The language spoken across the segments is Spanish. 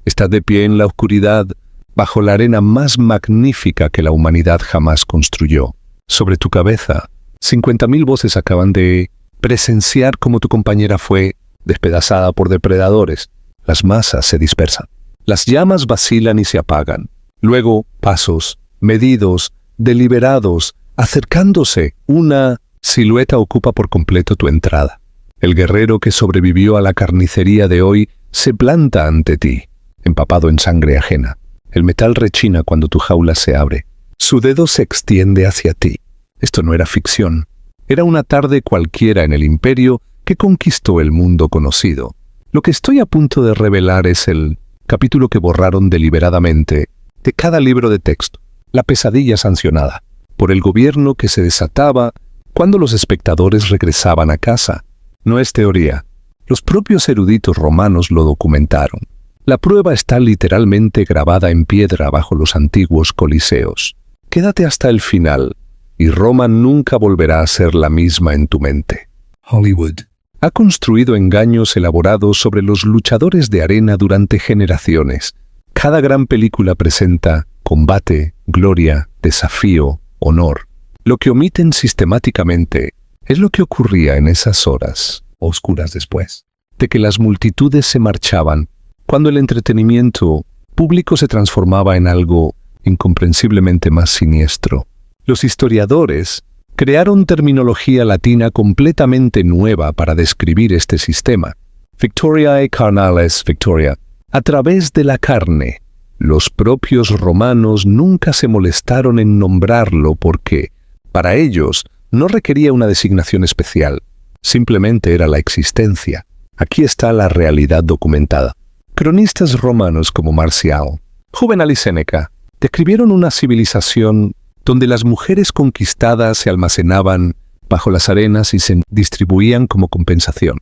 Estás de pie en la oscuridad, bajo la arena más magnífica que la humanidad jamás construyó. Sobre tu cabeza, 50.000 voces acaban de presenciar cómo tu compañera fue despedazada por depredadores. Las masas se dispersan. Las llamas vacilan y se apagan. Luego, pasos, medidos, deliberados, acercándose. Una silueta ocupa por completo tu entrada. El guerrero que sobrevivió a la carnicería de hoy se planta ante ti, empapado en sangre ajena. El metal rechina cuando tu jaula se abre. Su dedo se extiende hacia ti. Esto no era ficción. Era una tarde cualquiera en el imperio que conquistó el mundo conocido. Lo que estoy a punto de revelar es el capítulo que borraron deliberadamente de cada libro de texto. La pesadilla sancionada por el gobierno que se desataba cuando los espectadores regresaban a casa. No es teoría. Los propios eruditos romanos lo documentaron. La prueba está literalmente grabada en piedra bajo los antiguos coliseos. Quédate hasta el final, y Roma nunca volverá a ser la misma en tu mente. Hollywood Ha construido engaños elaborados sobre los luchadores de arena durante generaciones. Cada gran película presenta combate, gloria, desafío, honor. Lo que omiten sistemáticamente es lo que ocurría en esas horas oscuras después de que las multitudes se marchaban, cuando el entretenimiento público se transformaba en algo incomprensiblemente más siniestro. Los historiadores crearon terminología latina completamente nueva para describir este sistema. Victoriae carnales victoria. A través de la carne. Los propios romanos nunca se molestaron en nombrarlo porque, para ellos, no requería una designación especial. Simplemente era la existencia. Aquí está la realidad documentada. Cronistas romanos como Marcial, Juvenal y Séneca describieron una civilización donde las mujeres conquistadas se almacenaban bajo las arenas y se distribuían como compensación.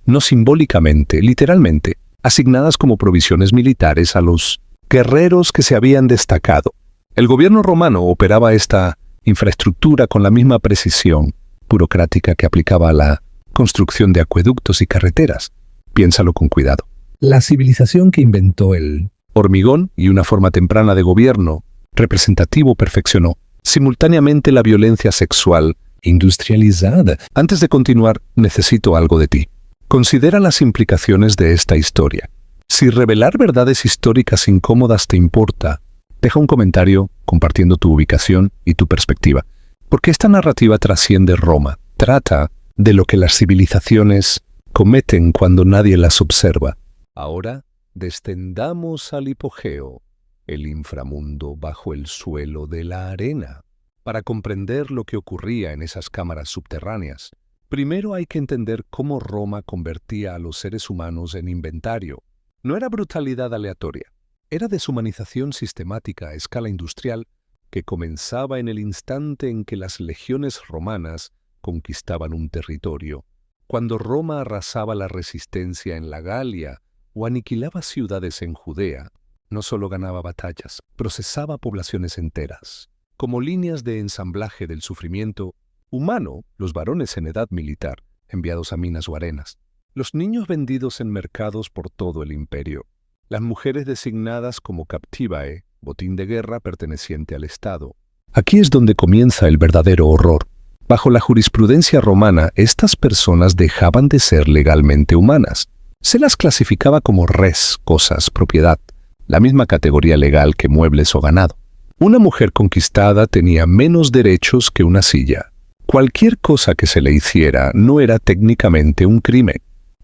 No simbólicamente, literalmente, asignadas como provisiones militares a los guerreros que se habían destacado. El gobierno romano operaba esta infraestructura con la misma precisión burocrática que aplicaba a la construcción de acueductos y carreteras. Piénsalo con cuidado. La civilización que inventó el hormigón y una forma temprana de gobierno representativo perfeccionó simultáneamente la violencia sexual industrializada. Antes de continuar, necesito algo de ti. Considera las implicaciones de esta historia. Si revelar verdades históricas incómodas te importa, deja un comentario compartiendo tu ubicación y tu perspectiva. Porque esta narrativa trasciende Roma. Trata de lo que las civilizaciones cometen cuando nadie las observa. Ahora descendamos al hipogeo, el inframundo bajo el suelo de la arena. Para comprender lo que ocurría en esas cámaras subterráneas, primero hay que entender cómo Roma convertía a los seres humanos en inventario. No era brutalidad aleatoria, era deshumanización sistemática a escala industrial que comenzaba en el instante en que las legiones romanas conquistaban un territorio. Cuando Roma arrasaba la resistencia en la Galia o aniquilaba ciudades en Judea, no solo ganaba batallas, procesaba poblaciones enteras. Como líneas de ensamblaje del sufrimiento humano, los varones en edad militar, enviados a minas o arenas, los niños vendidos en mercados por todo el imperio, las mujeres designadas como captivae, botín de guerra perteneciente al Estado. Aquí es donde comienza el verdadero horror. Bajo la jurisprudencia romana, estas personas dejaban de ser legalmente humanas. Se las clasificaba como res, cosas, propiedad, la misma categoría legal que muebles o ganado. Una mujer conquistada tenía menos derechos que una silla. Cualquier cosa que se le hiciera no era técnicamente un crimen,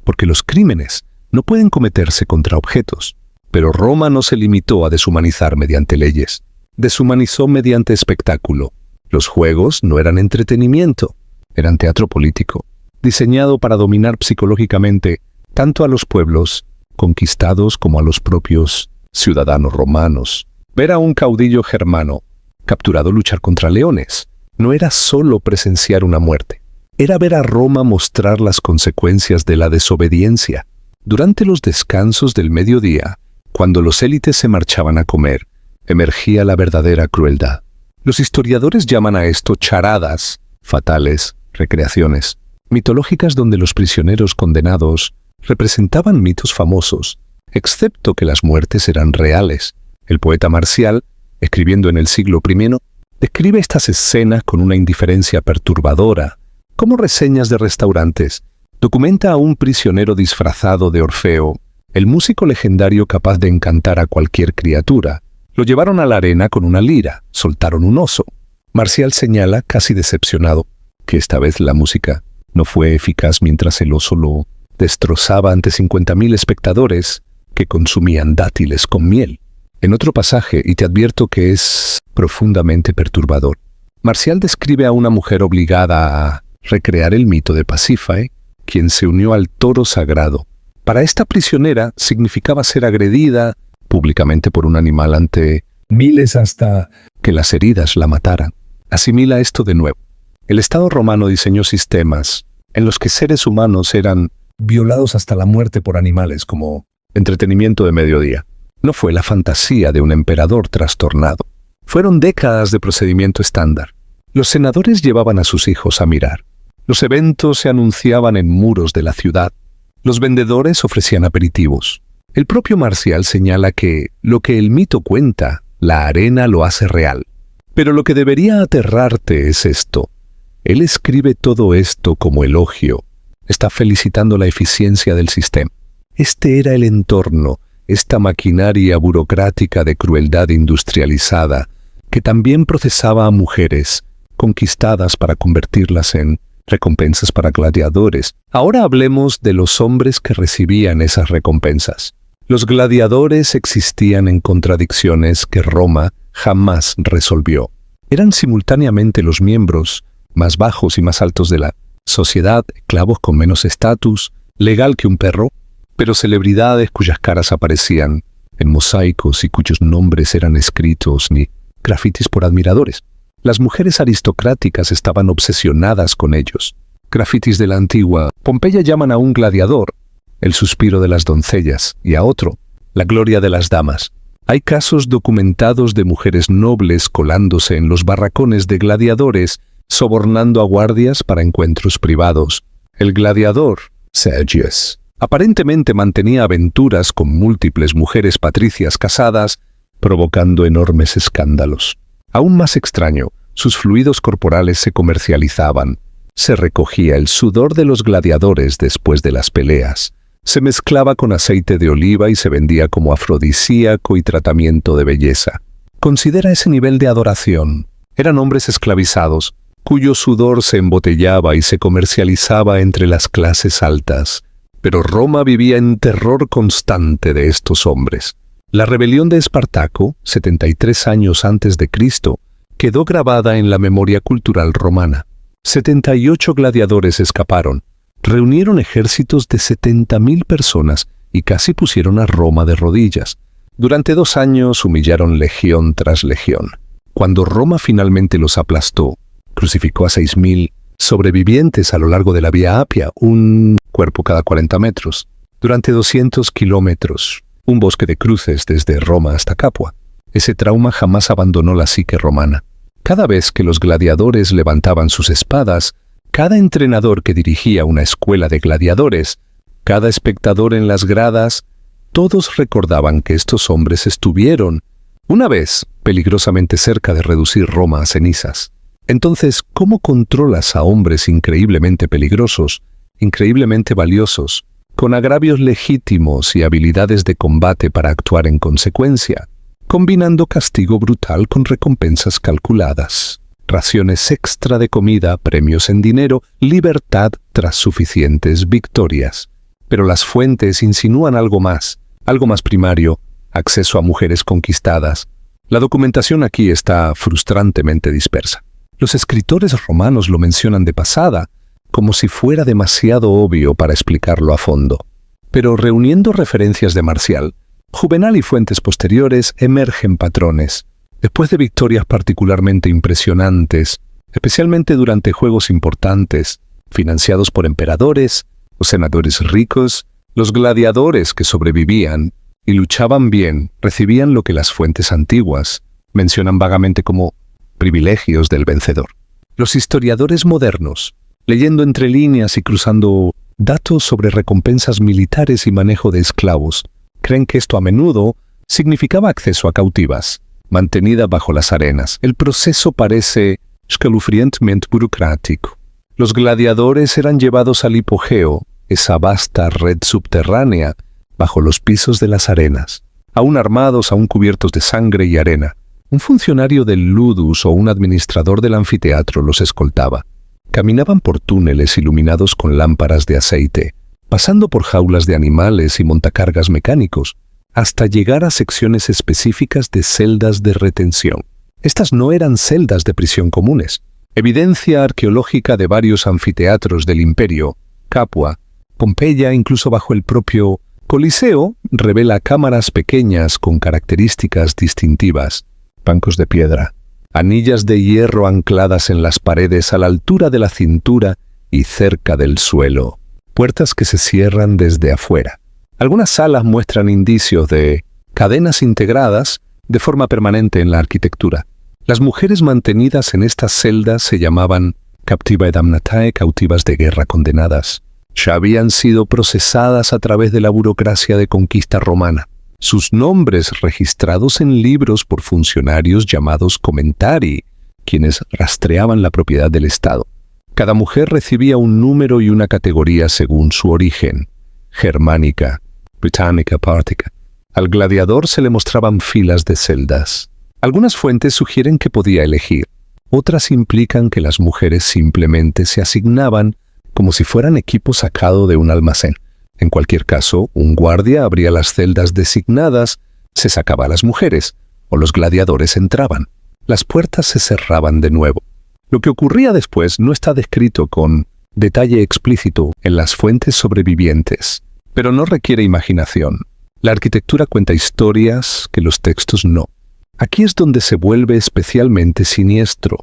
porque los crímenes no pueden cometerse contra objetos. Pero Roma no se limitó a deshumanizar mediante leyes. Deshumanizó mediante espectáculo. Los juegos no eran entretenimiento, eran teatro político, diseñado para dominar psicológicamente tanto a los pueblos conquistados como a los propios ciudadanos romanos. Ver a un caudillo germano capturado luchar contra leones no era solo presenciar una muerte, era ver a Roma mostrar las consecuencias de la desobediencia. Durante los descansos del mediodía, cuando los élites se marchaban a comer, emergía la verdadera crueldad. Los historiadores llaman a esto charadas, fatales, recreaciones, mitológicas donde los prisioneros condenados representaban mitos famosos, excepto que las muertes eran reales. El poeta Marcial, escribiendo en el siglo I, describe estas escenas con una indiferencia perturbadora, como reseñas de restaurantes. Documenta a un prisionero disfrazado de Orfeo, el músico legendario capaz de encantar a cualquier criatura. Lo llevaron a la arena con una lira, soltaron un oso. Marcial señala, casi decepcionado, que esta vez la música no fue eficaz mientras el oso lo destrozaba ante 50.000 espectadores que consumían dátiles con miel. En otro pasaje, y te advierto que es profundamente perturbador, Marcial describe a una mujer obligada a recrear el mito de Pasífae, quien se unió al toro sagrado. Para esta prisionera significaba ser agredida públicamente por un animal ante miles hasta que las heridas la mataran. Asimila esto de nuevo. El Estado romano diseñó sistemas en los que seres humanos eran violados hasta la muerte por animales como entretenimiento de mediodía. No fue la fantasía de un emperador trastornado. Fueron décadas de procedimiento estándar. Los senadores llevaban a sus hijos a mirar. Los eventos se anunciaban en muros de la ciudad. Los vendedores ofrecían aperitivos. El propio Marcial señala que lo que el mito cuenta, la arena lo hace real. Pero lo que debería aterrarte es esto. Él escribe todo esto como elogio. Está felicitando la eficiencia del sistema. Este era el entorno, esta maquinaria burocrática de crueldad industrializada, que también procesaba a mujeres, conquistadas para convertirlas en recompensas para gladiadores. Ahora hablemos de los hombres que recibían esas recompensas. Los gladiadores existían en contradicciones que Roma jamás resolvió. Eran simultáneamente los miembros más bajos y más altos de la sociedad, esclavos con menos estatus, legal que un perro, pero celebridades cuyas caras aparecían en mosaicos y cuyos nombres eran escritos ni grafitis por admiradores. Las mujeres aristocráticas estaban obsesionadas con ellos. Grafitis de la antigua Pompeya llaman a un gladiador el suspiro de las doncellas y a otro la gloria de las damas. Hay casos documentados de mujeres nobles colándose en los barracones de gladiadores, sobornando a guardias para encuentros privados. El gladiador, Sergius, aparentemente mantenía aventuras con múltiples mujeres patricias casadas, provocando enormes escándalos. Aún más extraño, sus fluidos corporales se comercializaban. Se recogía el sudor de los gladiadores después de las peleas. Se mezclaba con aceite de oliva y se vendía como afrodisíaco y tratamiento de belleza. Considera ese nivel de adoración. Eran hombres esclavizados, cuyo sudor se embotellaba y se comercializaba entre las clases altas. Pero Roma vivía en terror constante de estos hombres. La rebelión de Espartaco, 73 años antes de Cristo, quedó grabada en la memoria cultural romana. 78 gladiadores escaparon, reunieron ejércitos de 70.000 personas y casi pusieron a Roma de rodillas. Durante 2 años humillaron legión tras legión. Cuando Roma finalmente los aplastó, crucificó a 6.000 sobrevivientes a lo largo de la Vía Apia, un cuerpo cada 40 metros, durante 200 kilómetros, un bosque de cruces desde Roma hasta Capua. Ese trauma jamás abandonó la psique romana. Cada vez que los gladiadores levantaban sus espadas, cada entrenador que dirigía una escuela de gladiadores, cada espectador en las gradas, todos recordaban que estos hombres estuvieron, una vez, peligrosamente cerca de reducir Roma a cenizas. Entonces, ¿cómo controlas a hombres increíblemente peligrosos, increíblemente valiosos, con agravios legítimos y habilidades de combate para actuar en consecuencia, combinando castigo brutal con recompensas calculadas, raciones extra de comida, premios en dinero, libertad tras suficientes victorias? Pero las fuentes insinúan algo más primario, acceso a mujeres conquistadas. La documentación aquí está frustrantemente dispersa. Los escritores romanos lo mencionan de pasada, como si fuera demasiado obvio para explicarlo a fondo. Pero reuniendo referencias de Marcial, Juvenal y fuentes posteriores emergen patrones. Después de victorias particularmente impresionantes, especialmente durante juegos importantes, financiados por emperadores o senadores ricos, los gladiadores que sobrevivían y luchaban bien recibían lo que las fuentes antiguas mencionan vagamente como privilegios del vencedor. Los historiadores modernos, leyendo entre líneas y cruzando datos sobre recompensas militares y manejo de esclavos, Creen que esto a menudo significaba acceso a cautivas, mantenidas bajo las arenas. El proceso parece escalofriantemente burocrático. Los gladiadores eran llevados al hipogeo, esa vasta red subterránea, bajo los pisos de las arenas, aún armados, aún cubiertos de sangre y arena. Un funcionario del ludus o un administrador del anfiteatro los escoltaba. Caminaban por túneles iluminados con lámparas de aceite, pasando por jaulas de animales y montacargas mecánicos, hasta llegar a secciones específicas de celdas de retención. Estas no eran celdas de prisión comunes. Evidencia arqueológica de varios anfiteatros del Imperio, Capua, Pompeya, incluso bajo el propio Coliseo, revela cámaras pequeñas con características distintivas, bancos de piedra, anillas de hierro ancladas en las paredes a la altura de la cintura y cerca del suelo, puertas que se cierran desde afuera. Algunas salas muestran indicios de cadenas integradas de forma permanente en la arquitectura. Las mujeres mantenidas en estas celdas se llamaban captivae damnatae, cautivas de guerra condenadas. Ya habían sido procesadas a través de la burocracia de conquista romana. Sus nombres registrados en libros por funcionarios llamados commentari, quienes rastreaban la propiedad del Estado. Cada mujer recibía un número y una categoría según su origen: germánica, británica, pártica. Al gladiador se le mostraban filas de celdas. Algunas fuentes sugieren que podía elegir. Otras implican que las mujeres simplemente se asignaban como si fueran equipo sacado de un almacén. En cualquier caso, un guardia abría las celdas designadas, se sacaba a las mujeres, o los gladiadores entraban. Las puertas se cerraban de nuevo. Lo que ocurría después no está descrito con detalle explícito en las fuentes sobrevivientes, pero no requiere imaginación. La arquitectura cuenta historias que los textos no. Aquí es donde se vuelve especialmente siniestro.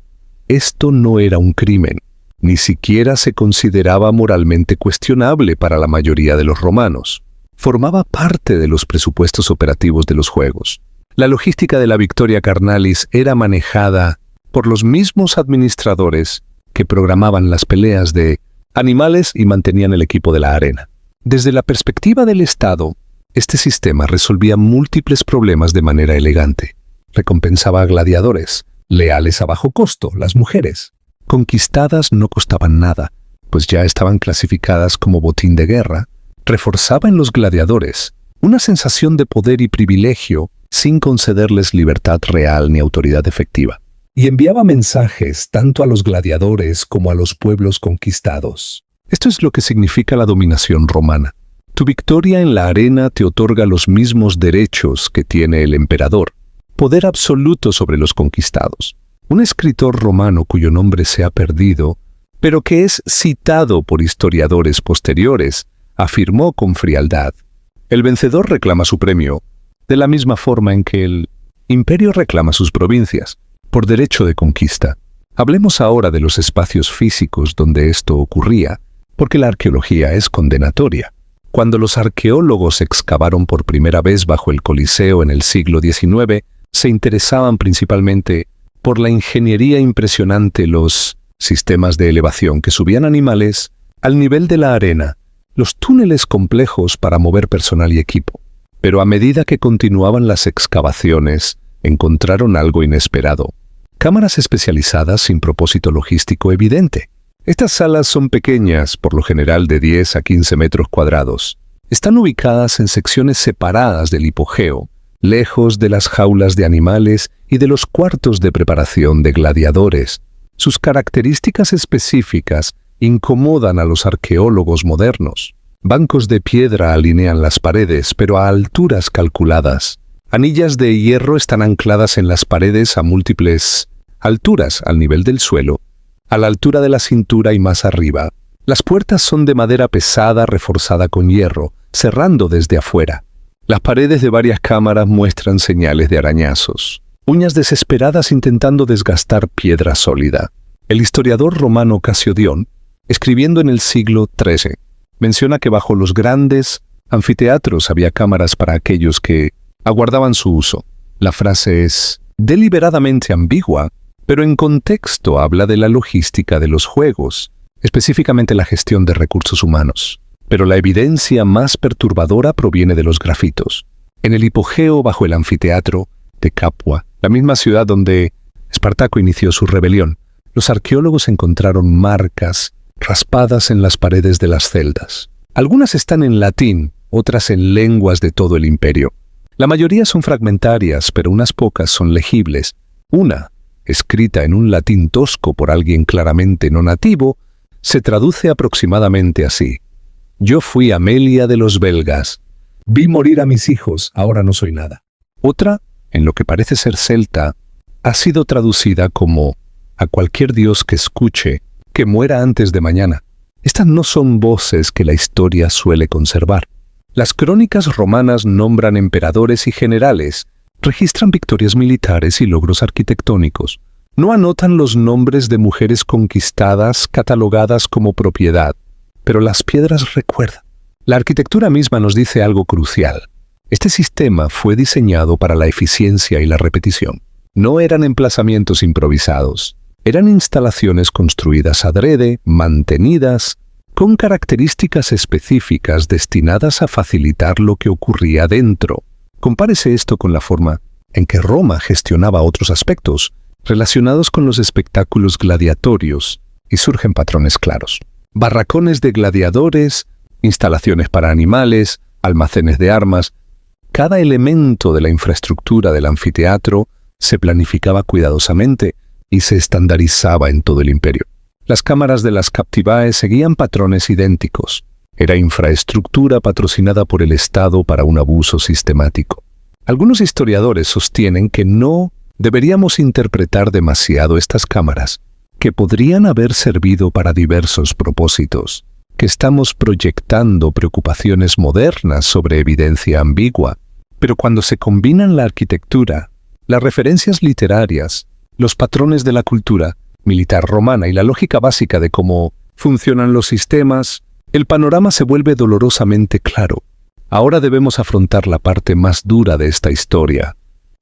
Esto no era un crimen. Ni siquiera se consideraba moralmente cuestionable para la mayoría de los romanos. Formaba parte de los presupuestos operativos de los juegos. La logística de la Victoria Carnalis era manejada por los mismos administradores que programaban las peleas de animales y mantenían el equipo de la arena. Desde la perspectiva del Estado, este sistema resolvía múltiples problemas de manera elegante. Recompensaba a gladiadores, leales a bajo costo, las mujeres. Conquistadas no costaban nada, pues ya estaban clasificadas como botín de guerra. Reforzaba en los gladiadores una sensación de poder y privilegio sin concederles libertad real ni autoridad efectiva. Y enviaba mensajes tanto a los gladiadores como a los pueblos conquistados. Esto es lo que significa la dominación romana. Tu victoria en la arena te otorga los mismos derechos que tiene el emperador, poder absoluto sobre los conquistados. Un escritor romano cuyo nombre se ha perdido, pero que es citado por historiadores posteriores, afirmó con frialdad: el vencedor reclama su premio, de la misma forma en que el imperio reclama sus provincias, por derecho de conquista. Hablemos ahora de los espacios físicos donde esto ocurría, porque la arqueología es condenatoria. Cuando los arqueólogos excavaron por primera vez bajo el Coliseo en el siglo XIX, se interesaban principalmente por la ingeniería impresionante, los sistemas de elevación que subían animales al nivel de la arena, los túneles complejos para mover personal y equipo. Pero a medida que continuaban las excavaciones, encontraron algo inesperado: cámaras especializadas sin propósito logístico evidente. Estas salas son pequeñas, por lo general de 10 a 15 metros cuadrados. Están ubicadas en secciones separadas del hipogeo, lejos de las jaulas de animales y de los cuartos de preparación de gladiadores. Sus características específicas incomodan a los arqueólogos modernos. Bancos de piedra alinean las paredes, pero a alturas calculadas. Anillas de hierro están ancladas en las paredes a múltiples alturas, al nivel del suelo, a la altura de la cintura y más arriba. Las puertas son de madera pesada reforzada con hierro, cerrando desde afuera. Las paredes de varias cámaras muestran señales de arañazos, uñas desesperadas intentando desgastar piedra sólida. El historiador romano Casiodión, escribiendo en el siglo XIII, menciona que bajo los grandes anfiteatros había cámaras para aquellos que aguardaban su uso. La frase es deliberadamente ambigua, pero en contexto habla de la logística de los juegos, específicamente la gestión de recursos humanos. Pero la evidencia más perturbadora proviene de los grafitos. En el hipogeo bajo el anfiteatro de Capua, la misma ciudad donde Espartaco inició su rebelión, los arqueólogos encontraron marcas raspadas en las paredes de las celdas. Algunas están en latín, otras en lenguas de todo el imperio. La mayoría son fragmentarias, pero unas pocas son legibles. Una, escrita en un latín tosco por alguien claramente no nativo, se traduce aproximadamente así: Yo fui Amelia de los belgas. Vi morir a mis hijos, ahora no soy nada. Otra, en lo que parece ser celta, ha sido traducida como a cualquier dios que escuche, que muera antes de mañana. Estas no son voces que la historia suele conservar. Las crónicas romanas nombran emperadores y generales, registran victorias militares y logros arquitectónicos. No anotan los nombres de mujeres conquistadas catalogadas como propiedad, pero las piedras recuerdan. La arquitectura misma nos dice algo crucial. Este sistema fue diseñado para la eficiencia y la repetición. No eran emplazamientos improvisados. Eran instalaciones construidas adrede, mantenidas, con características específicas destinadas a facilitar lo que ocurría dentro. Compárese esto con la forma en que Roma gestionaba otros aspectos relacionados con los espectáculos gladiatorios y surgen patrones claros. Barracones de gladiadores, instalaciones para animales, almacenes de armas. Cada elemento de la infraestructura del anfiteatro se planificaba cuidadosamente y se estandarizaba en todo el imperio. Las cámaras de las Captivae seguían patrones idénticos. Era infraestructura patrocinada por el Estado para un abuso sistemático. Algunos historiadores sostienen que no deberíamos interpretar demasiado estas cámaras, que podrían haber servido para diversos propósitos, que estamos proyectando preocupaciones modernas sobre evidencia ambigua, pero cuando se combinan la arquitectura, las referencias literarias, los patrones de la cultura militar romana y la lógica básica de cómo funcionan los sistemas, el panorama se vuelve dolorosamente claro. Ahora debemos afrontar la parte más dura de esta historia,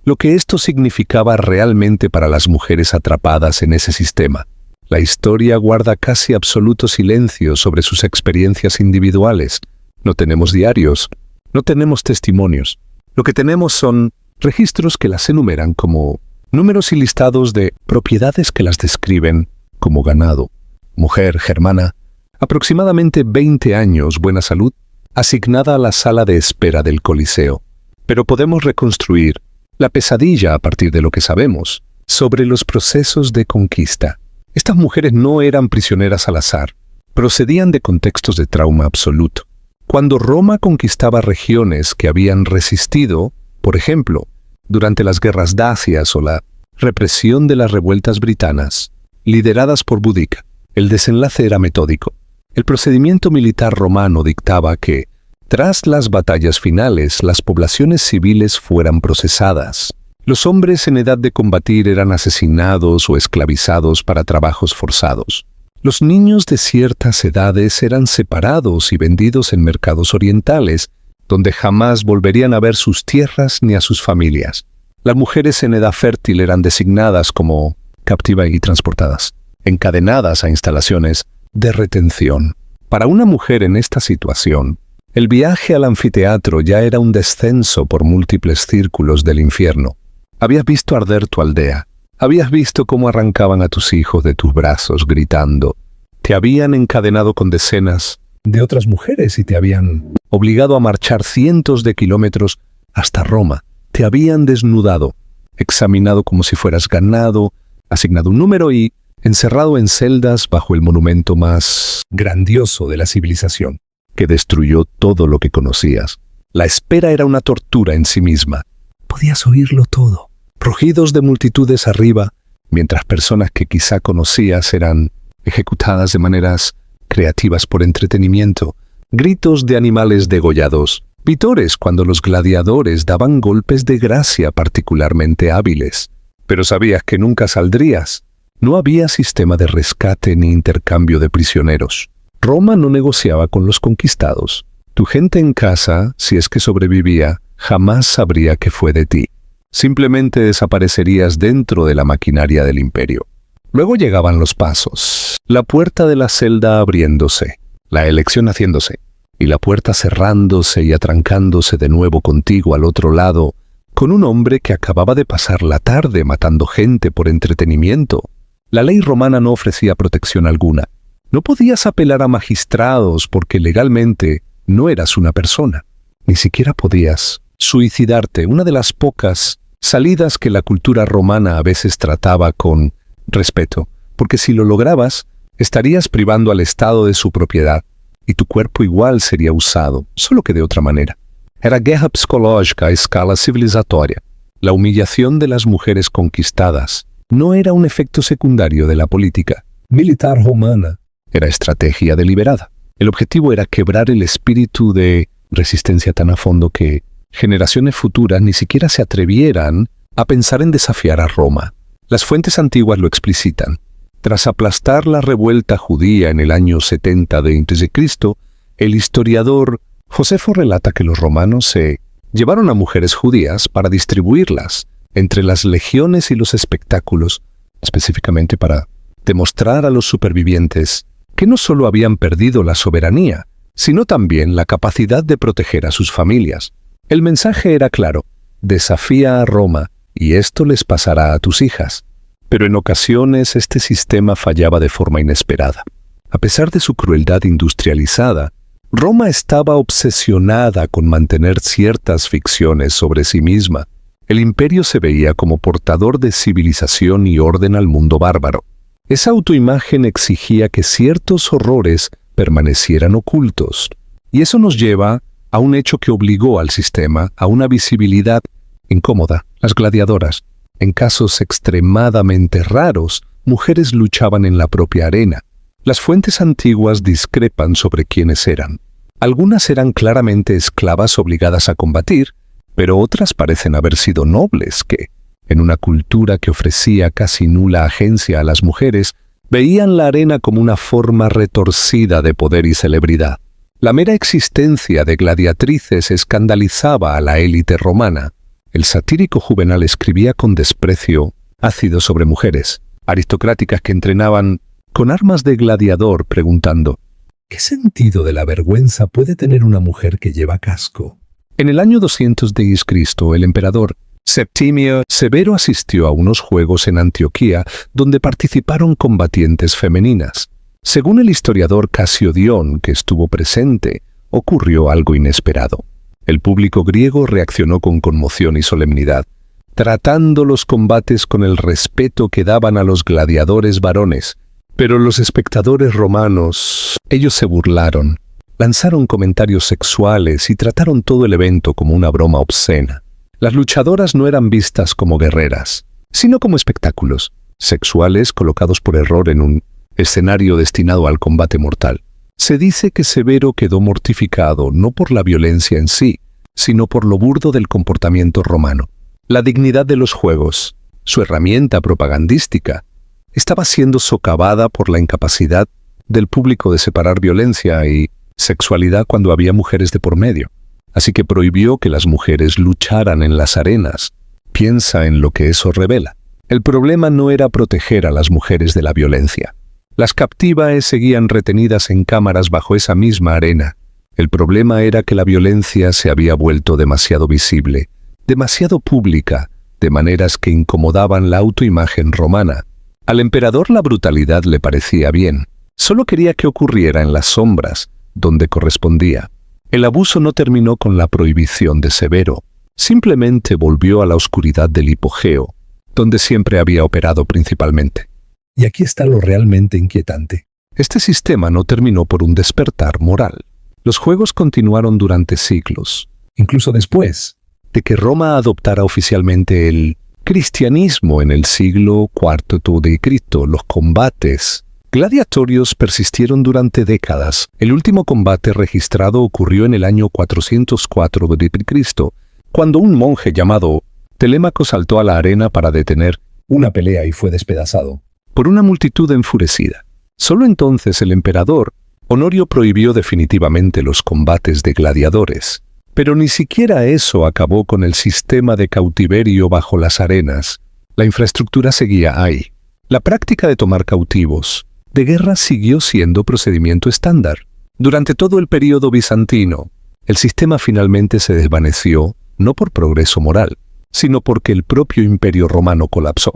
lo que esto significaba realmente para las mujeres atrapadas en ese sistema. La historia guarda casi absoluto silencio sobre sus experiencias individuales. No tenemos diarios, no tenemos testimonios. Lo que tenemos son registros que las enumeran como números y listados de propiedades que las describen como ganado. Mujer germana, aproximadamente 20 años, buena salud, asignada a la sala de espera del Coliseo. Pero podemos reconstruir la pesadilla a partir de lo que sabemos sobre los procesos de conquista. Estas mujeres no eran prisioneras al azar, procedían de contextos de trauma absoluto. Cuando Roma conquistaba regiones que habían resistido, por ejemplo, durante las guerras dacias o la represión de las revueltas britanas, lideradas por Boudica, el desenlace era metódico. El procedimiento militar romano dictaba que, tras las batallas finales, las poblaciones civiles fueran procesadas. Los hombres en edad de combatir eran asesinados o esclavizados para trabajos forzados. Los niños de ciertas edades eran separados y vendidos en mercados orientales, donde jamás volverían a ver sus tierras ni a sus familias. Las mujeres en edad fértil eran designadas como captivas y transportadas, encadenadas a instalaciones de retención. Para una mujer en esta situación, el viaje al anfiteatro ya era un descenso por múltiples círculos del infierno. Habías visto arder tu aldea, habías visto cómo arrancaban a tus hijos de tus brazos gritando, te habían encadenado con decenas de otras mujeres y te habían obligado a marchar cientos de kilómetros hasta Roma. Te habían desnudado, examinado como si fueras ganado, asignado un número y encerrado en celdas bajo el monumento más grandioso de la civilización, que destruyó todo lo que conocías. La espera era una tortura en sí misma. Podías oírlo todo. Rugidos de multitudes arriba, mientras personas que quizá conocías eran ejecutadas de maneras creativas por entretenimiento, gritos de animales degollados, vítores cuando los gladiadores daban golpes de gracia particularmente hábiles. Pero sabías que nunca saldrías. No había sistema de rescate ni intercambio de prisioneros. Roma no negociaba con los conquistados. Tu gente en casa, si es que sobrevivía, jamás sabría qué fue de ti. Simplemente desaparecerías dentro de la maquinaria del imperio. Luego llegaban los pasos, la puerta de la celda abriéndose, la elección haciéndose. y la puerta cerrándose y atrancándose de nuevo contigo al otro lado, con un hombre que acababa de pasar la tarde matando gente por entretenimiento. La ley romana no ofrecía protección alguna. No podías apelar a magistrados porque legalmente no eras una persona. Ni siquiera podías suicidarte, una de las pocas salidas que la cultura romana a veces trataba con respeto, porque si lo lograbas, estarías privando al Estado de su propiedad, y tu cuerpo igual sería usado, solo que de otra manera. Era guerra psicológica a escala civilizatoria. La humillación de las mujeres conquistadas no era un efecto secundario de la política militar romana. Era estrategia deliberada. El objetivo era quebrar el espíritu de resistencia tan a fondo que generaciones futuras ni siquiera se atrevieran a pensar en desafiar a Roma. Las fuentes antiguas lo explicitan. Tras aplastar la revuelta judía en el año 70 d.C., el historiador Josefo relata que los romanos se llevaron a mujeres judías para distribuirlas entre las legiones y los espectáculos, específicamente para demostrar a los supervivientes que no solo habían perdido la soberanía, sino también la capacidad de proteger a sus familias. El mensaje era claro: desafía a Roma y esto les pasará a tus hijas. Pero en ocasiones este sistema fallaba de forma inesperada. A pesar de su crueldad industrializada, Roma estaba obsesionada con mantener ciertas ficciones sobre sí misma. El imperio se veía como portador de civilización y orden al mundo bárbaro. Esa autoimagen exigía que ciertos horrores permanecieran ocultos. Y eso nos lleva a un hecho que obligó al sistema a una visibilidad incómoda. Las gladiadoras. En casos extremadamente raros, mujeres luchaban en la propia arena. Las fuentes antiguas discrepan sobre quiénes eran. Algunas eran claramente esclavas obligadas a combatir, pero otras parecen haber sido nobles que, en una cultura que ofrecía casi nula agencia a las mujeres, veían la arena como una forma retorcida de poder y celebridad. La mera existencia de gladiatrices escandalizaba a la élite romana. El satírico Juvenal escribía con desprecio ácido sobre mujeres aristocráticas que entrenaban con armas de gladiador, preguntando: ¿qué sentido de la vergüenza puede tener una mujer que lleva casco? En el año 200 d.C., el emperador Septimio Severo asistió a unos juegos en Antioquía donde participaron combatientes femeninas. Según el historiador Casio Dion, que estuvo presente, ocurrió algo inesperado. El público griego reaccionó con conmoción y solemnidad, tratando los combates con el respeto que daban a los gladiadores varones. Pero los espectadores romanos, ellos se burlaron, lanzaron comentarios sexuales y trataron todo el evento como una broma obscena. Las luchadoras no eran vistas como guerreras, sino como espectáculos sexuales colocados por error en un escenario destinado al combate mortal. Se dice que Severo quedó mortificado no por la violencia en sí, sino por lo burdo del comportamiento romano. La dignidad de los juegos, su herramienta propagandística, estaba siendo socavada por la incapacidad del público de separar violencia y sexualidad cuando había mujeres de por medio. Así que prohibió que las mujeres lucharan en las arenas. Piensa en lo que eso revela. El problema no era proteger a las mujeres de la violencia. Las captivas seguían retenidas en cámaras bajo esa misma arena. El problema era que la violencia se había vuelto demasiado visible, demasiado pública, de maneras que incomodaban la autoimagen romana. Al emperador la brutalidad le parecía bien. Solo quería que ocurriera en las sombras, donde correspondía. El abuso no terminó con la prohibición de Severo. Simplemente volvió a la oscuridad del hipogeo, donde siempre había operado principalmente. Y aquí está lo realmente inquietante. Este sistema no terminó por un despertar moral. Los juegos continuaron durante siglos. Incluso después de que Roma adoptara oficialmente el cristianismo en el siglo IV d.C., los combates gladiatorios persistieron durante décadas. El último combate registrado ocurrió en el año 404 d.C., cuando un monje llamado Telémaco saltó a la arena para detener una pelea y fue despedazado por una multitud enfurecida. Solo entonces el emperador Honorio prohibió definitivamente los combates de gladiadores. Pero ni siquiera eso acabó con el sistema de cautiverio bajo las arenas. La infraestructura seguía ahí. La práctica de tomar cautivos de guerra siguió siendo procedimiento estándar. Durante todo el período bizantino, el sistema finalmente se desvaneció, no por progreso moral, sino porque el propio Imperio Romano colapsó.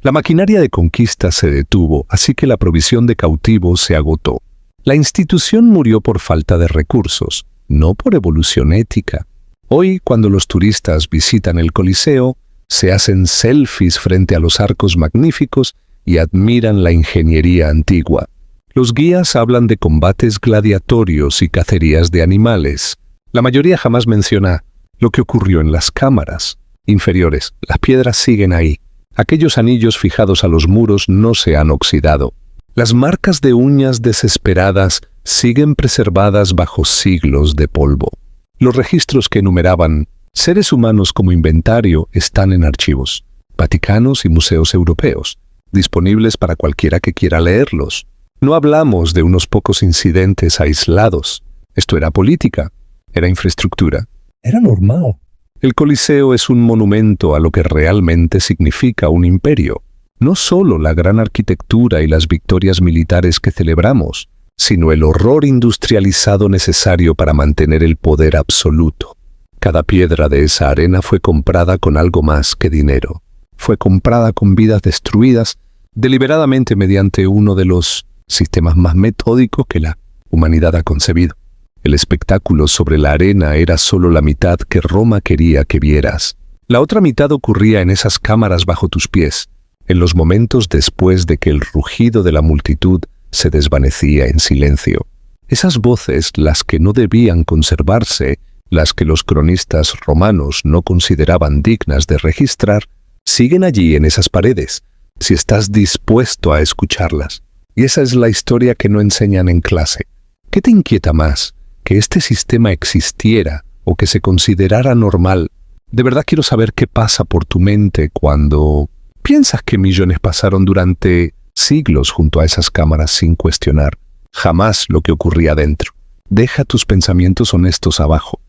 La maquinaria de conquista se detuvo, así que la provisión de cautivos se agotó. La institución murió por falta de recursos, no por evolución ética. Hoy, cuando los turistas visitan el Coliseo, se hacen selfies frente a los arcos magníficos y admiran la ingeniería antigua. Los guías hablan de combates gladiatorios y cacerías de animales. La mayoría jamás menciona lo que ocurrió en las cámaras inferiores. Las piedras siguen ahí. Aquellos anillos fijados a los muros no se han oxidado. Las marcas de uñas desesperadas siguen preservadas bajo siglos de polvo. Los registros que enumeraban seres humanos como inventario están en archivos, vaticanos y museos europeos, disponibles para cualquiera que quiera leerlos. No hablamos de unos pocos incidentes aislados. Esto era política, era infraestructura. Era normal. El Coliseo es un monumento a lo que realmente significa un imperio. No solo la gran arquitectura y las victorias militares que celebramos, sino el horror industrializado necesario para mantener el poder absoluto. Cada piedra de esa arena fue comprada con algo más que dinero. Fue comprada con vidas destruidas deliberadamente mediante uno de los sistemas más metódicos que la humanidad ha concebido. El espectáculo sobre la arena era solo la mitad que Roma quería que vieras. La otra mitad ocurría en esas cámaras bajo tus pies, en los momentos después de que el rugido de la multitud se desvanecía en silencio. Esas voces, las que no debían conservarse, las que los cronistas romanos no consideraban dignas de registrar, siguen allí en esas paredes, si estás dispuesto a escucharlas. Y esa es la historia que no enseñan en clase. ¿Qué te inquieta más? ¿Que este sistema existiera o que se considerara normal? De verdad quiero saber qué pasa por tu mente cuando piensas que millones pasaron durante siglos junto a esas cámaras sin cuestionar jamás lo que ocurría dentro. Deja tus pensamientos honestos abajo.